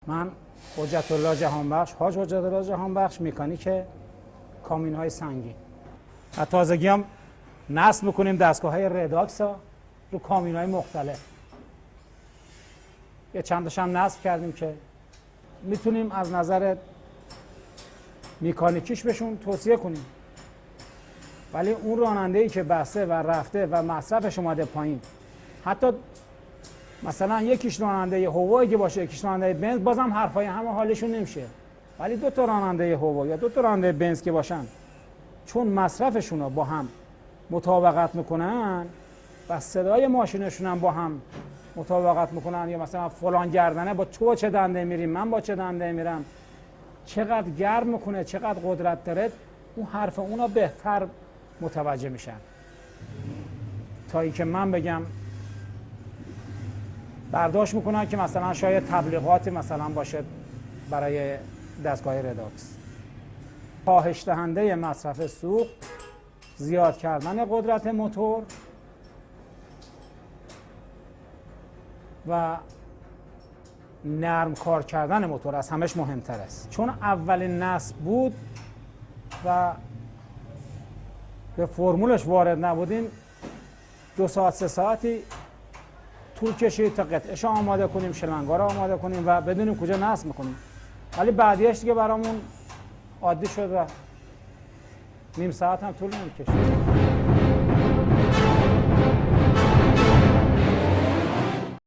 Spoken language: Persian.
من حجت الله جهانبخش، حاج حجت الله جهانبخش، مکانیک کامین های سنگین. از تازگی هم نصب میکنیم دستگاه های رداکس ها رو کامین های مختلف. یه چند تاشم نصب کردیم که میتونیم از نظر مکانیکیش بهشون توصیه کنیم، ولی اون راننده‌ای که بسته و رفته و مصرفش اومده پایین، حتی مثلا یکیش راننده هوایی که باشه یکیش راننده بنز، بازم حرفای همه حالشون نمیشه. ولی دو تا راننده هوا یا دو تا راننده بنز که باشن، چون مصرفشون رو با هم مطابقت میکنن و صدای ماشینشون هم با هم مطابقت میکنن، یا مثلا فلان گردنه با تو چه دنده میریم، من با چه دنده میرم، چقدر گرم میکنه، چقدر قدرت داره، اون حرف اونا بهتر متوجه میشن تا اینکه من بگم برداشت میکنن که مثلا شاید تبلیغات مثلا باشه برای دستگاه رداکس. کاهش دهنده مصرف سوخت، زیاد کردن قدرت موتور و نرم کار کردن موتور از همش مهمتر است، چون اولین نصب بود و به فرمولش وارد نبودیم. 2 ساعت 3 ساعتی طول کشید تا قطعش آماده کنیم، شلنگا رو آماده کنیم و بدونیم کجا نصب میکنیم. ولی بعدیش دیگه برامون عادی شد و نیم ساعت هم طول نمیکشید.